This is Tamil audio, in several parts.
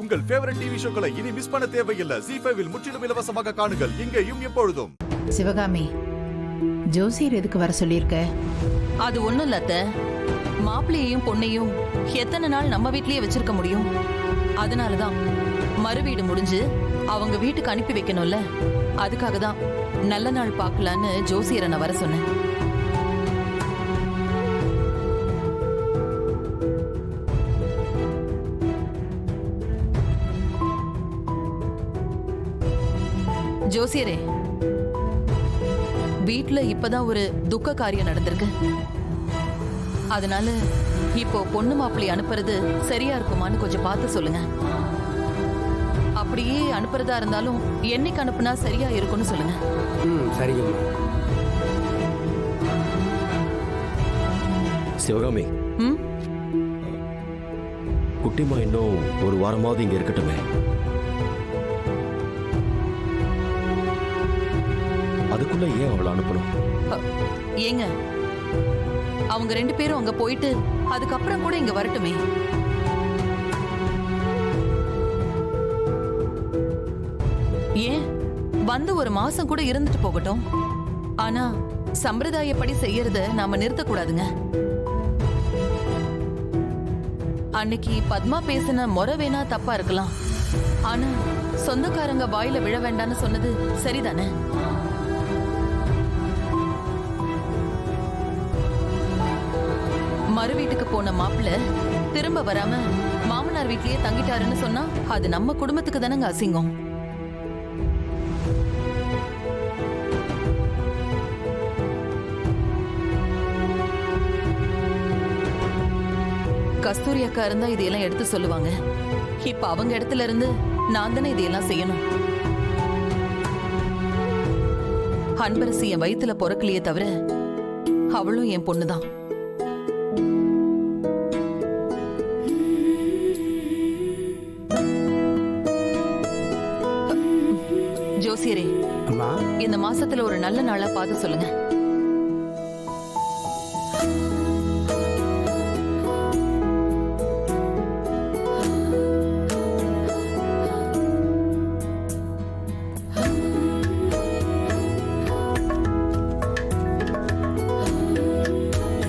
உங்கள் ஃபேவரட் டிவி ஷோக்களை இனி மிஸ் பண்ண தேவையில்லை. ZEE5 இல் முற்றிலும் இலவசமாக காணுங்கள், இங்கேயும் எப்பொழுதும். சிவகாமி, ஜோசியர் எதுக்கு வர சொல்லியிருக்க? அது ஒண்ணும் இல்ல அத்தை. மாப்பிள்ளையையும் பொண்ணையும் எத்தனை நாள் நம்ம வீட்லயே வச்சிருக்க முடியும்? அதனாலதான் மறுவீடு முடிஞ்சு அவங்க வீட்டுக்கு அனுப்பி வைக்கணும்ல, அதுக்காக தான் நல்ல நாள் பார்க்கலான்னு ஜோசியரை நான் வர சொன்னேன். ஜோசியரே, வீட்ல இப்பதான் ஒரு துக்க காரியம் நடந்திருக்கு. அதனால இப்போ பொண்ணு மாப்பிள்ளை அனுப்புறது சரியா இருக்குமான்னு கொஞ்சம் பார்த்து சொல்லுங்க. அப்படியே அனுப்புறதா இருந்தாலும் என்னைக்கு அனுப்புனா சரியா இருக்கும்னு சொல்லுங்க. சரிங்கம்மா. சிவகாமி, குட்டிமா இன்னும் ஒரு வாரமாவது இங்க இருக்கட்டுமே. அதுக்குள்ள ஏன் அவளை அனுப்பணும்? ஏங்க, அவங்க 2 பேரும் அங்க போயிட்டு அதுக்கப்புறம் கூட இங்க வரட்டுமே. ஏன் வந்து ஒரு மாசம் கூட இருந்துட்டு போகட்டும். ஆனா சம்பிரதாயப்படி செய்யறத நாம நிறுத்தக்கூடாதுங்க. அன்னைக்கு பத்மா பேசின முறை வேணா தப்பா இருக்கலாம், ஆனா சொந்தக்காரங்க வாயில விழ வேண்டான்னு சொன்னது சரிதானே? மறு வீட்டுக்கு போன மாப்பிள்ள திரும்ப வராம மாமனார் வீட்லயே தங்கிட்டாருன்னு சொன்னா அது நம்ம குடும்பத்துக்கு தானங்க அசிங்கம். கஸ்தூரி அக்கா இருந்தா இதையெல்லாம் எடுத்து சொல்லுவாங்க. இப்ப அவங்க இடத்துல இருந்து நான் தானே இதையெல்லாம் செய்யணும். அன்பரசி என் வயித்துல பொறக்கலையே தவிர அவளும் என் பொண்ணுதான். ஜோசியரே, இந்த மாசத்துல ஒரு நல்ல நாளா பார்த்து சொல்லுங்க.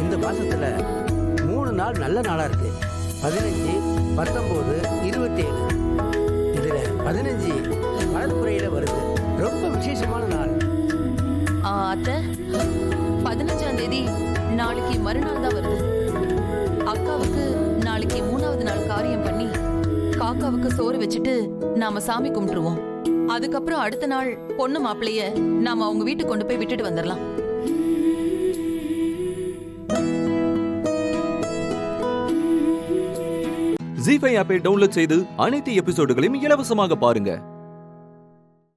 இந்த மாசத்துல 3 நாள் நல்ல நாளா இருக்கு. 15, 19, 27. இதுல 15 வளர்ப்புறையில வருது. ரொம்ப விசேஷமான நாள். அத்தை, 15ஆம் தேதி நாளைக்கு மறுநாள் தான் வருது. அக்காவுக்கு நாளைக்கு 3வது நாள் காரியம் பண்ணி காக்காவுக்கு சோறு வச்சுட்டு நாம சாமி கும்பிட்டுருவோம். அதுக்கப்புறம் அடுத்த நாள் பொண்ணு மாப்பிள்ளைய நாம அவங்க வீட்டுக்கு கொண்டு போய் விட்டுட்டு வந்துடலாம். ZEE5 ஆப்பை டவுன்லோட் செய்து அனைத்து எபிசோடுகளையும் இலவசமாக பாருங்க.